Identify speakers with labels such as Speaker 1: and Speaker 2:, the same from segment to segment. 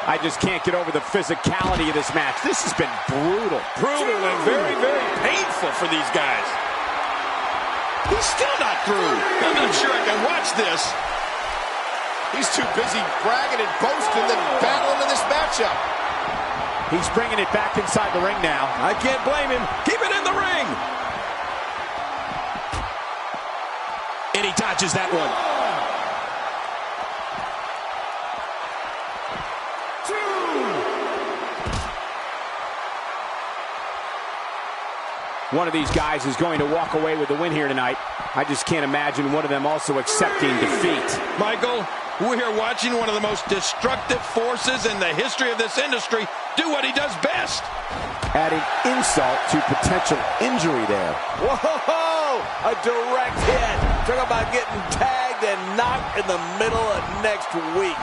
Speaker 1: I just can't get over the physicality of this match. This has been brutal.
Speaker 2: Brutal and very, very painful for these guys. He's still not through. I'm not sure I can watch this.
Speaker 3: He's too busy bragging and boasting than battling in this matchup.
Speaker 1: He's bringing it back inside the ring now.
Speaker 2: I can't blame him. Keep it in the ring. And he dodges that one.
Speaker 1: One of these guys is going to walk away with the win here tonight. I just can't imagine one of them also accepting defeat.
Speaker 2: Michael, we're here watching one of the most destructive forces in the history of this industry do what he does best.
Speaker 1: Adding insult to potential injury there.
Speaker 4: Whoa! A direct hit. Talk about getting tagged and knocked in the middle of next week.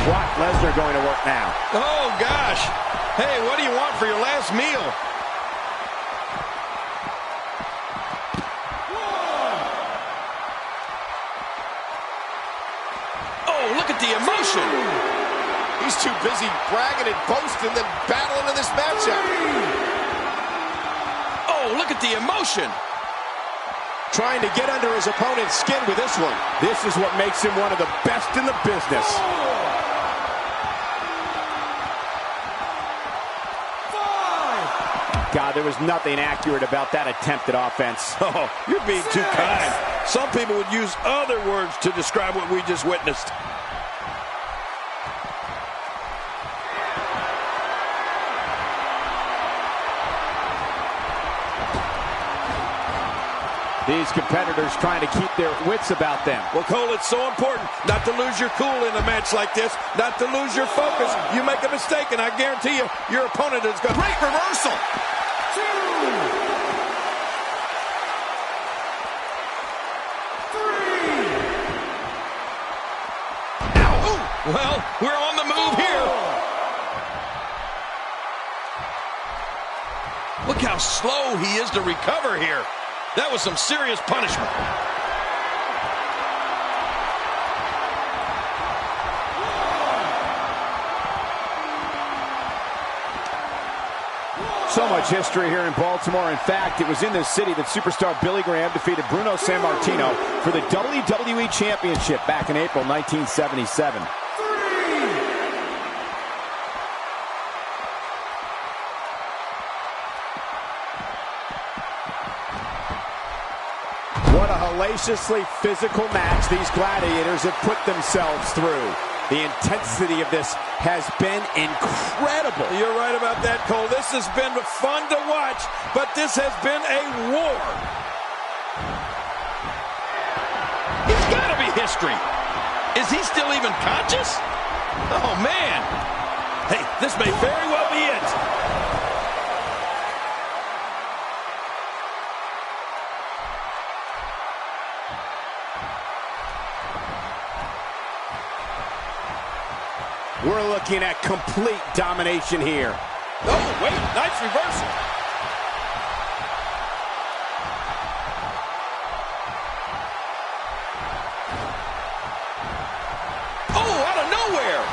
Speaker 1: Brock Lesnar going to work now.
Speaker 2: Oh, gosh. Hey, what do you want for your last meal? Oh, look at the emotion.
Speaker 3: He's too busy bragging and boasting than battling in this matchup.
Speaker 2: Oh, look at the emotion.
Speaker 3: Trying to get under his opponent's skin with this one.
Speaker 1: This is what makes him one of the best in the business. God, there was nothing accurate about that attempt at offense.
Speaker 2: Oh, you're being too kind. Some people would use other words to describe what we just witnessed.
Speaker 1: These competitors trying to keep their wits about them.
Speaker 2: Well, Cole, it's so important not to lose your cool in a match like this, not to lose your focus. You make a mistake, and I guarantee you, your opponent is going to...
Speaker 3: Great reversal.
Speaker 2: Well, we're on the move here. Look how slow he is to recover here. That was some serious punishment.
Speaker 1: So much history here in Baltimore. In fact, it was in this city that superstar Billy Graham defeated Bruno Sammartino for the WWE Championship back in April 1977. What a hellaciously physical match these gladiators have put themselves through. The intensity of this has been incredible.
Speaker 2: You're right about that, Cole. This has been fun to watch, but this has been a war. It's got to be history. Is he still even conscious? Oh, man. Hey, this may very well be it.
Speaker 1: We're looking at complete domination here.
Speaker 2: Oh, wait, nice reversal. Oh, out of nowhere.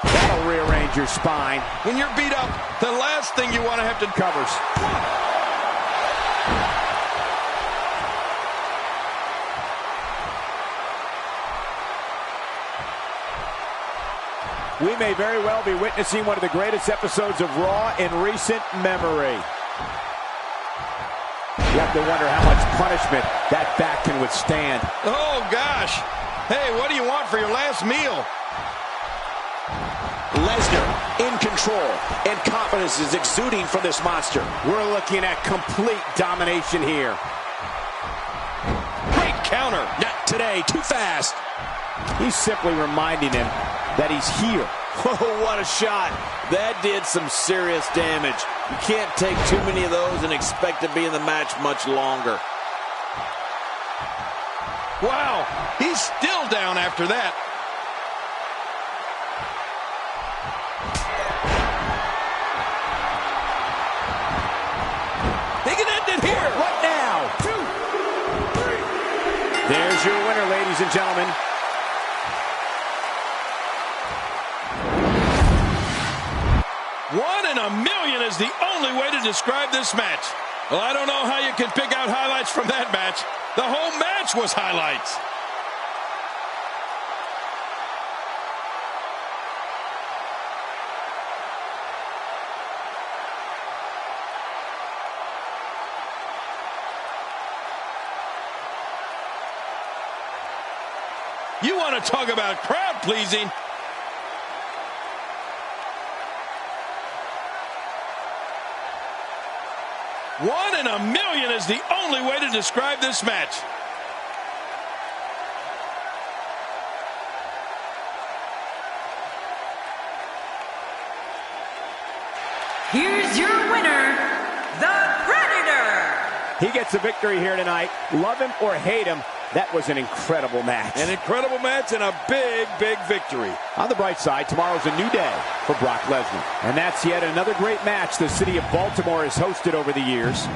Speaker 1: That'll rearrange your spine.
Speaker 2: When you're beat up, the last thing you want to have to
Speaker 1: Covers. We may very well be witnessing one of the greatest episodes of Raw in recent memory. You have to wonder how much punishment that back can withstand.
Speaker 2: Oh, gosh. Hey, what do you want for your last meal?
Speaker 4: Lesnar in control, and confidence is exuding from this monster.
Speaker 1: We're looking at complete domination here.
Speaker 2: Great counter.
Speaker 4: Not today, too fast.
Speaker 1: He's simply reminding him that he's here.
Speaker 4: Oh, what a shot. That did some serious damage. You can't take too many of those and expect to be in the match much longer.
Speaker 2: Wow, he's still down after that. He can end it here.
Speaker 1: What now? 2, 3. There's your winner, ladies and gentlemen.
Speaker 2: One in a million is the only way to describe this match. Well, I don't know how you can pick out highlights from that match. The whole match was highlights. You want to talk about crowd pleasing? One in a million is the only way to describe this match.
Speaker 5: Here's your winner, the Predator.
Speaker 1: He gets a victory here tonight. Love him or hate him, that was an incredible match.
Speaker 2: An incredible match and a big, big victory.
Speaker 1: On the bright side, tomorrow's a new day for Brock Lesnar. And that's yet another great match the city of Baltimore has hosted over the years.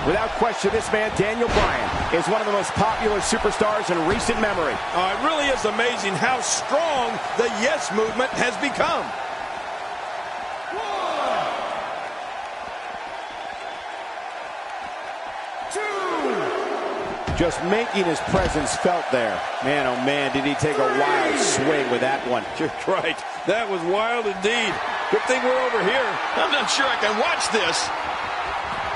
Speaker 1: Without question, this man, Daniel Bryan, is one of the most popular superstars in recent memory.
Speaker 2: It really is amazing how strong the Yes movement has become.
Speaker 1: Just making his presence felt there. Man, oh man, did he take a wild swing with that one.
Speaker 2: You're right. That was wild indeed. Good thing we're over here. I'm not sure I can watch this.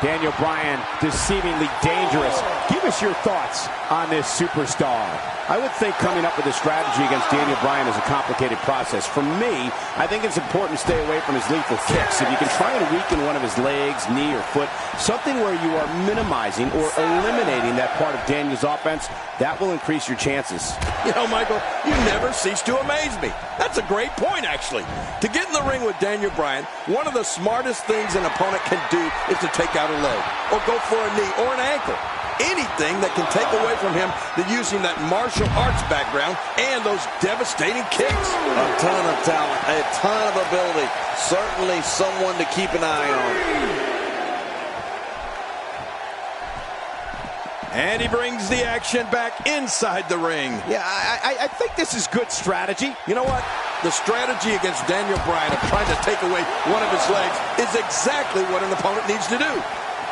Speaker 1: Daniel Bryan, deceivingly dangerous. Give us your thoughts on this superstar. I would think coming up with a strategy against Daniel Bryan is a complicated process. For me, I think it's important to stay away from his lethal kicks. If you can try and weaken one of his legs, knee, or foot, something where you are minimizing or eliminating that part of Daniel's offense, that will increase your chances.
Speaker 2: You know, Michael, you never cease to amaze me. That's a great point, actually. To get in the ring with Daniel Bryan, one of the smartest things an opponent can do is to take out a leg, or go for a knee, or an ankle. Anything that can take away from him using that martial arts background and those devastating kicks.
Speaker 4: A ton of talent, a ton of ability. Certainly someone to keep an eye on.
Speaker 2: And he brings the action back inside the ring.
Speaker 1: Yeah, I think this is good strategy.
Speaker 2: You know what? The strategy against Daniel Bryan of trying to take away one of his legs is exactly what an opponent needs to do.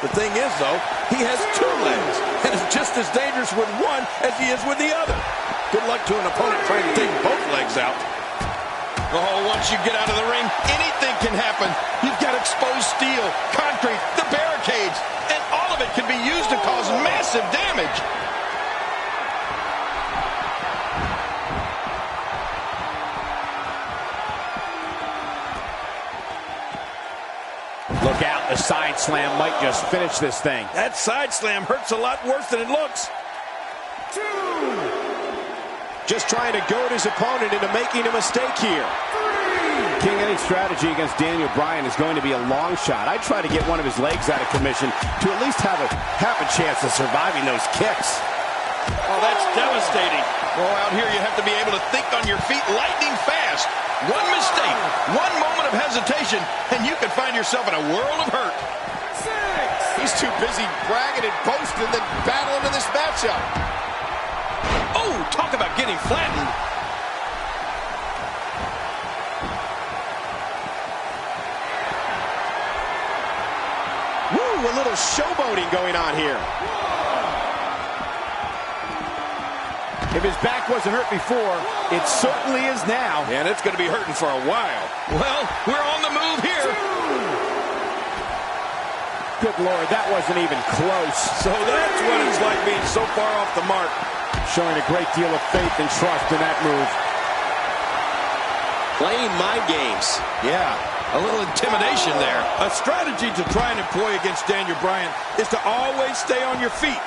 Speaker 2: The thing is, though, he has two legs and is just as dangerous with one as he is with the other. Good luck to an opponent trying to take both legs out. Oh, once you get out of the ring, anything can happen. You've got exposed steel, concrete, the barricades, and all of it can be used to cause massive damage.
Speaker 1: Look out, the side slam might just finish this thing.
Speaker 4: That side slam hurts a lot worse than it looks.
Speaker 1: Just trying to goad his opponent into making a mistake here. King, any strategy against Daniel Bryan is going to be a long shot. I'd try to get one of his legs out of commission to at least have a chance of surviving those kicks.
Speaker 2: Oh, that's devastating. Well, out here you have to be able to think on your feet lightning fast. One mistake, one moment of hesitation, and you could find yourself in a world of hurt.
Speaker 3: He's too busy bragging and boasting than battling in this matchup.
Speaker 2: Oh, talk about getting flattened.
Speaker 1: Woo, a little showboating going on here. If his back wasn't hurt before, it certainly is now.
Speaker 2: And it's going to be hurting for a while. Well, we're on the move here.
Speaker 1: Good Lord, that wasn't even close.
Speaker 2: So that's what it's like being so far off the mark.
Speaker 1: Showing a great deal of faith and trust in that move.
Speaker 2: Playing mind games. Yeah, a little intimidation there. A strategy to try and employ against Daniel Bryan is to always stay on your feet.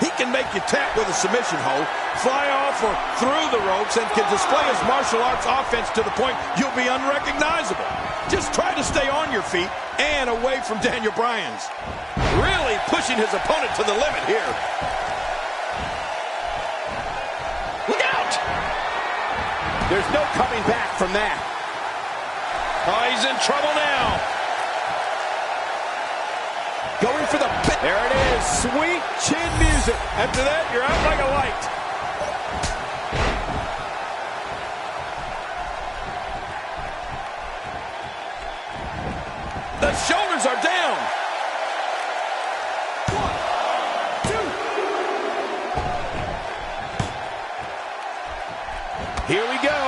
Speaker 2: He can make you tap with a submission hold, fly off or through the ropes, and can display his martial arts offense to the point you'll be unrecognizable. Just try to stay on your feet and away from Daniel Bryan's. Really pushing his opponent to the limit here. Look out!
Speaker 1: There's no coming back from that.
Speaker 2: Oh, he's in trouble now.
Speaker 1: Going for the pit. There it is. Sweet chin music.
Speaker 2: After that, you're out like a light. The shoulders are down.
Speaker 1: 1, 2. Here we go.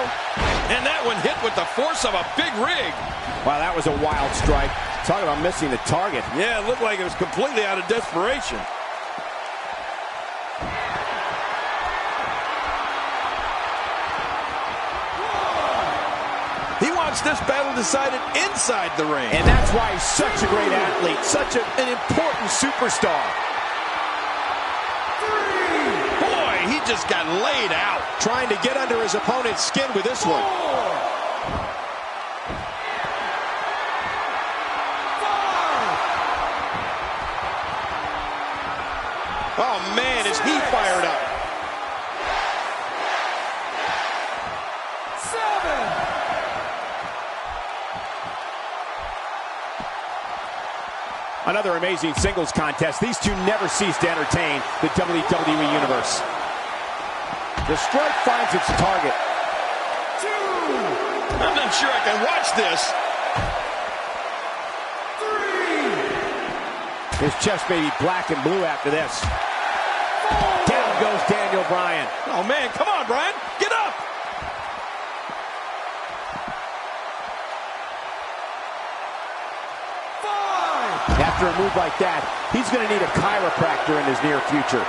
Speaker 2: And that one hit with the force of a big rig.
Speaker 1: Wow, that was a wild strike. Talk about missing the target.
Speaker 2: Yeah, it looked like it was completely out of desperation. He wants this battle decided inside the ring.
Speaker 1: And that's why he's such a great athlete, such an important superstar.
Speaker 2: Boy, he just got laid out.
Speaker 1: Trying to get under his opponent's skin with this one. Oh, man, is he fired up. 7. Another amazing singles contest. These two never cease to entertain the WWE Universe. The strike finds its target.
Speaker 2: 2. I'm not sure I can watch this.
Speaker 1: 3. His chest may be black and blue after this. 4. Down goes Daniel Bryan.
Speaker 2: Oh, man, come on, Bryan. Get up.
Speaker 1: 5. After a move like that, he's going to need a chiropractor in his near future.
Speaker 2: 6.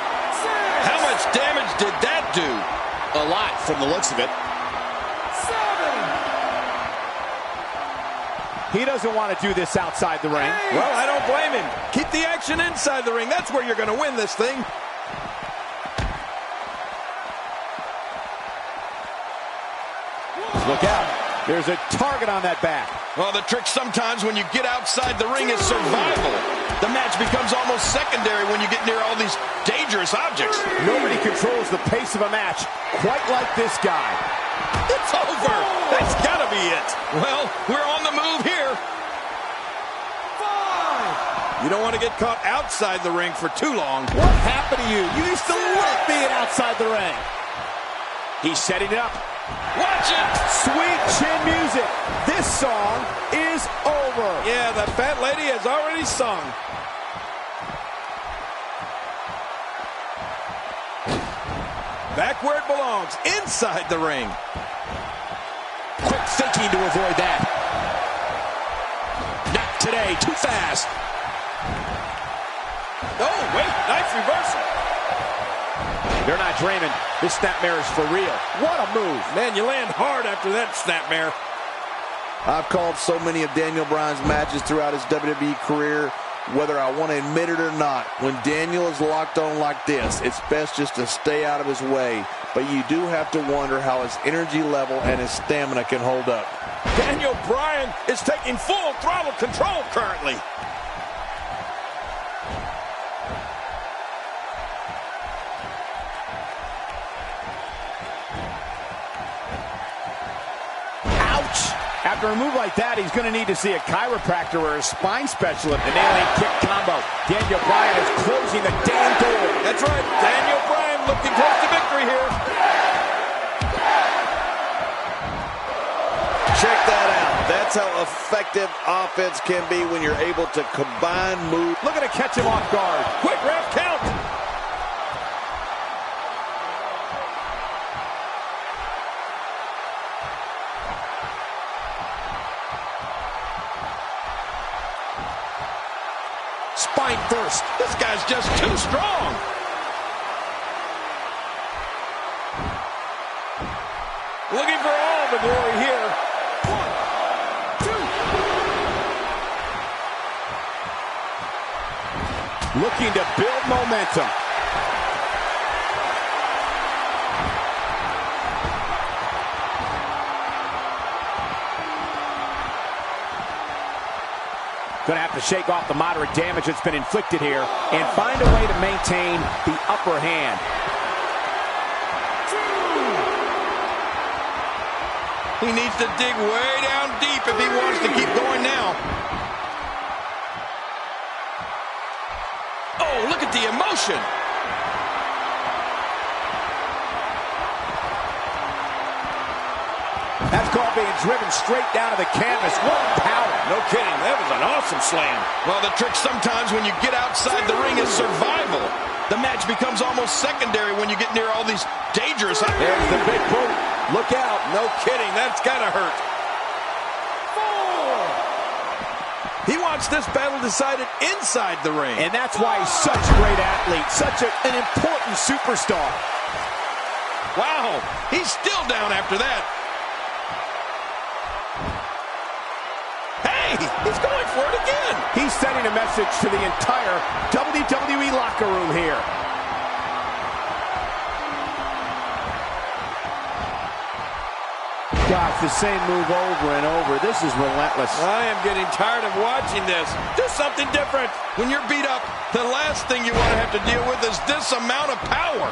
Speaker 2: How much damage did that do?
Speaker 1: A lot from the looks of it. 7. He doesn't want to do this outside the ring.
Speaker 2: 8. Well, I don't blame him. Keep the action inside the ring. That's where you're going to win this thing.
Speaker 1: Look out. There's a target on that back.
Speaker 2: Well, the trick sometimes when you get outside the ring is survival. The match becomes almost secondary when you get near all these dangerous objects.
Speaker 1: Nobody controls the pace of a match quite like this guy.
Speaker 2: It's over. That's got to be it. Well, we're on the move here. 5. You don't want to get caught outside the ring for too long.
Speaker 1: What happened to you? You used to love being outside the ring. He's setting it up.
Speaker 2: Watch it!
Speaker 1: Sweet chin music. This song is over.
Speaker 2: Yeah, the fat lady has already sung. Back where it belongs, inside the ring.
Speaker 1: Quick thinking to avoid that. Not today, too fast.
Speaker 2: Oh, wait, nice reversal.
Speaker 1: They're not dreaming. This snapmare is for real. What a move.
Speaker 2: Man, you land hard after that snapmare.
Speaker 4: I've called so many of Daniel Bryan's matches throughout his WWE career, whether I want to admit it or not. When Daniel is locked on like this, it's best just to stay out of his way. But you do have to wonder how his energy level and his stamina can hold up.
Speaker 2: Daniel Bryan is taking full throttle control currently.
Speaker 1: After a move like that, he's going to need to see a chiropractor or a spine specialist. An alien kick combo. Daniel Bryan is closing the damn door.
Speaker 2: That's right. Daniel Bryan looking close to victory here.
Speaker 4: Check that out. That's how effective offense can be when you're able to combine moves.
Speaker 1: Looking to catch him off guard.
Speaker 2: Quick ref count. Spine first. This guy's just too strong. Looking for all the glory here. 1, 2.
Speaker 1: Looking to build momentum. Going to have to shake off the moderate damage that's been inflicted here and find a way to maintain the upper hand.
Speaker 2: He needs to dig way down deep if he wants to keep going now. Oh, look at the emotion.
Speaker 1: That's called being driven straight down to the canvas. What power.
Speaker 2: No kidding. That was an awesome slam. Well, the trick sometimes when you get outside the ring is survival. The match becomes almost secondary when you get near all these dangerous...
Speaker 1: There's the big boot. Look out.
Speaker 2: No kidding. That's got to hurt. 4. He wants this battle decided inside the ring.
Speaker 1: And that's why he's such a great athlete, such an important superstar.
Speaker 2: Wow. He's still down after that. He's going for it again.
Speaker 1: He's sending a message to the entire WWE locker room here. Gosh, the same move over and over. This is relentless.
Speaker 2: I am getting tired of watching this. Do something different. When you're beat up, the last thing you want to have to deal with is this amount of power.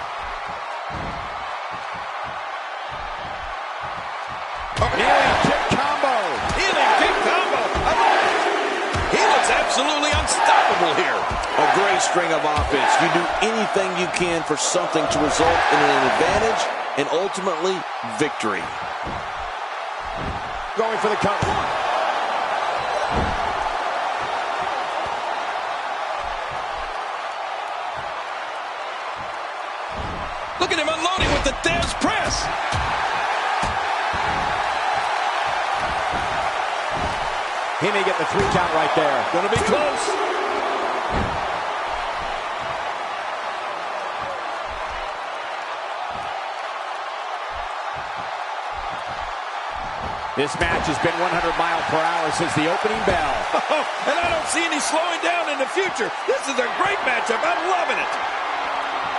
Speaker 1: Kneeling kick combo.
Speaker 2: Healing kick combo. He looks absolutely unstoppable here.
Speaker 4: A great string of offense. You do anything you can for something to result in an advantage and ultimately victory.
Speaker 1: Going for the cover.
Speaker 2: Look at him unloading with the Thesz press.
Speaker 1: He may get the 3 count right there.
Speaker 2: Gonna be close.
Speaker 1: This match has been 100 miles per hour since the opening bell.
Speaker 2: And I don't see any slowing down in the future. This is a great matchup. I'm loving it.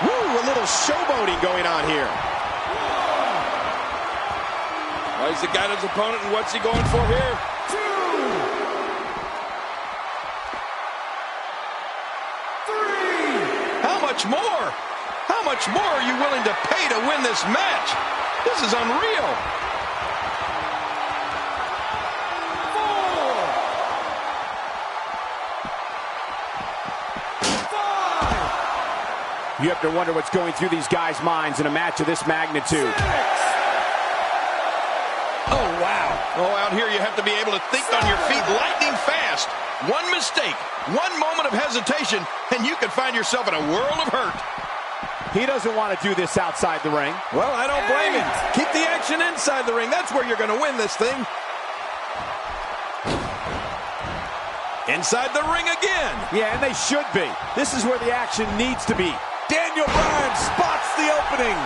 Speaker 1: Woo, a little showboating going on here.
Speaker 2: Well, he's got his opponent, and what's he going for here?
Speaker 3: 2, 3.
Speaker 2: How much more? How much more are you willing to pay to win this match? This is unreal.
Speaker 3: 4, 5.
Speaker 1: You have to wonder what's going through these guys' minds in a match of this magnitude.
Speaker 3: 6.
Speaker 2: Oh, wow. Oh, out here you have to be able to think on your feet lightning fast. One mistake, one moment of hesitation, and you could find yourself in a world of hurt.
Speaker 1: He doesn't want to do this outside the ring.
Speaker 2: Well, I don't blame him. Keep the action inside the ring. That's where you're going to win this thing. Inside the ring again.
Speaker 1: Yeah, and they should be. This is where the action needs to be.
Speaker 4: Daniel Bryan spots the opening.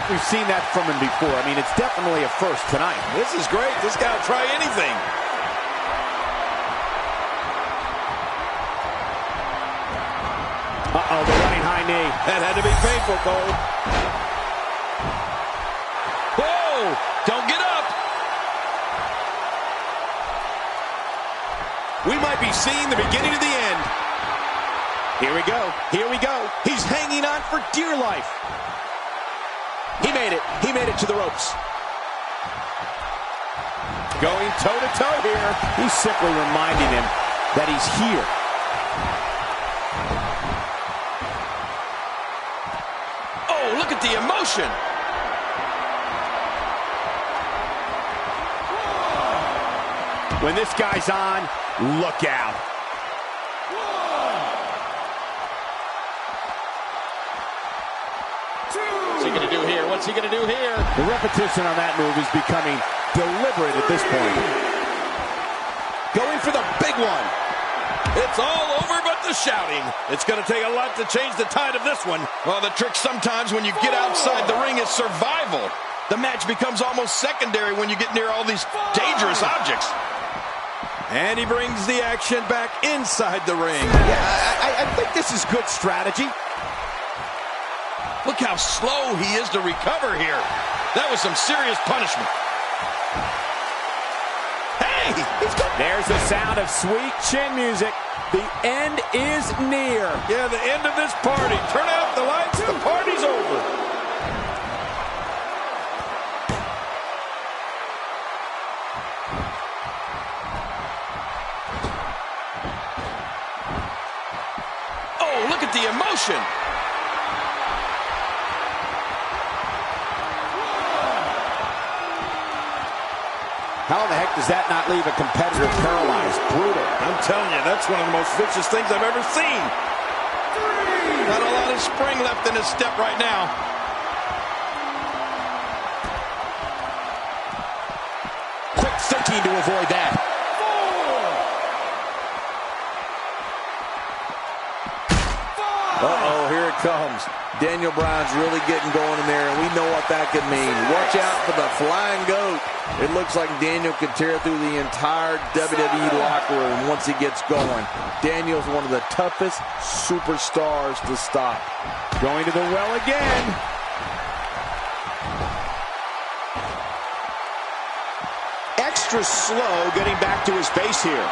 Speaker 1: if we've seen that from him before. I mean, it's definitely a first tonight.
Speaker 2: This is great. This guy will try anything.
Speaker 1: Uh-oh, the running high knee.
Speaker 2: That had to be painful, Cole. Whoa! Don't get up!
Speaker 3: We might be seeing the beginning of the end.
Speaker 1: Here we go. Here we go. He's hanging on for dear life. He made it. He made it to the ropes. Going toe-to-toe here. He's simply reminding him that he's here.
Speaker 2: Oh, look at the emotion.
Speaker 1: When this guy's on, look out.
Speaker 3: What's he going to do here? What's he going to do here?
Speaker 1: The repetition on that move is becoming deliberate at this point.
Speaker 2: Going for the big one. It's all over but the shouting. It's going to take a lot to change the tide of this one. Well, the trick sometimes when you get outside the ring is survival. The match becomes almost secondary when you get near all these dangerous objects. And he brings the action back inside the ring.
Speaker 1: Yeah, I think this is good strategy.
Speaker 2: Look how slow he is to recover here. That was some serious punishment. Hey!
Speaker 1: There's the sound of sweet chin music. The end is near.
Speaker 2: Yeah, the end of this party. Turn out the lights. The party's over. Oh, look at the emotion.
Speaker 1: How the heck does that not leave a competitor paralyzed? Brutal.
Speaker 2: I'm telling you, that's one of the most vicious things I've ever seen. Not a lot of spring left in his step right now.
Speaker 1: Quick thinking to avoid that.
Speaker 4: Uh-oh, here it comes. Daniel Bryan's really getting going in there, and we know what that could mean. Watch out for the flying goat. It looks like Daniel could tear through the entire WWE locker room once he gets going. Daniel's one of the toughest superstars to stop.
Speaker 1: Going to the well again. Extra slow getting back to his base here.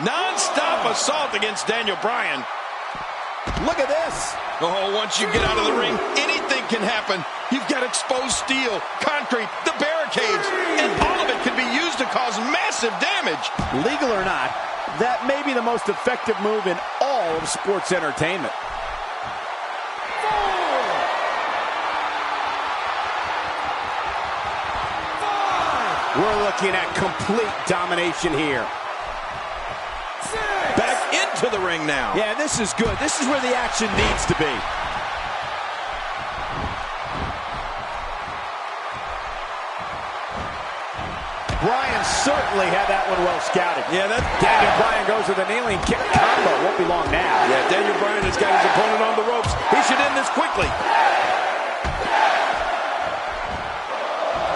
Speaker 2: Non-stop assault against Daniel Bryan.
Speaker 1: Look at this.
Speaker 2: Oh, once you get out of the ring, anything can happen. You've got exposed steel, concrete, the barricades, and all of it could be used to cause massive damage.
Speaker 1: Legal or not, that may be the most effective move in all of sports entertainment. We're looking at complete domination here.
Speaker 2: Back into the ring now.
Speaker 1: Yeah, this is good. This is where the action needs to be. Bryan certainly had that one well scouted.
Speaker 2: Yeah,
Speaker 1: Daniel Bryan goes with a kneeling kick combo. Won't be long now.
Speaker 2: Yeah, Daniel Bryan has got his opponent on the ropes. He should end this quickly.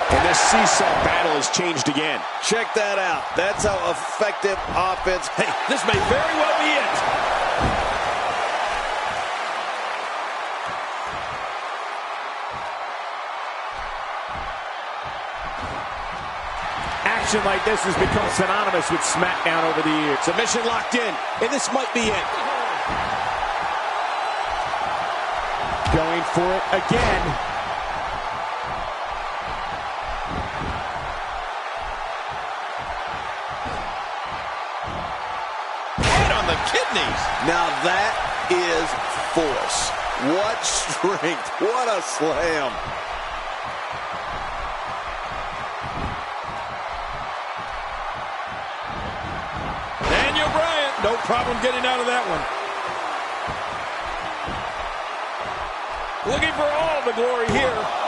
Speaker 1: And this seesaw battle has changed again.
Speaker 4: Check that out. That's how effective offense.
Speaker 2: Hey, this may very well be it.
Speaker 1: Action like this has become synonymous with SmackDown over the years. Submission locked in, and this might be it. Going for it again.
Speaker 2: Right on the kidneys.
Speaker 4: Now that is force. What strength. What a slam.
Speaker 2: Daniel Bryan, no problem getting out of that one. Looking for all the glory here.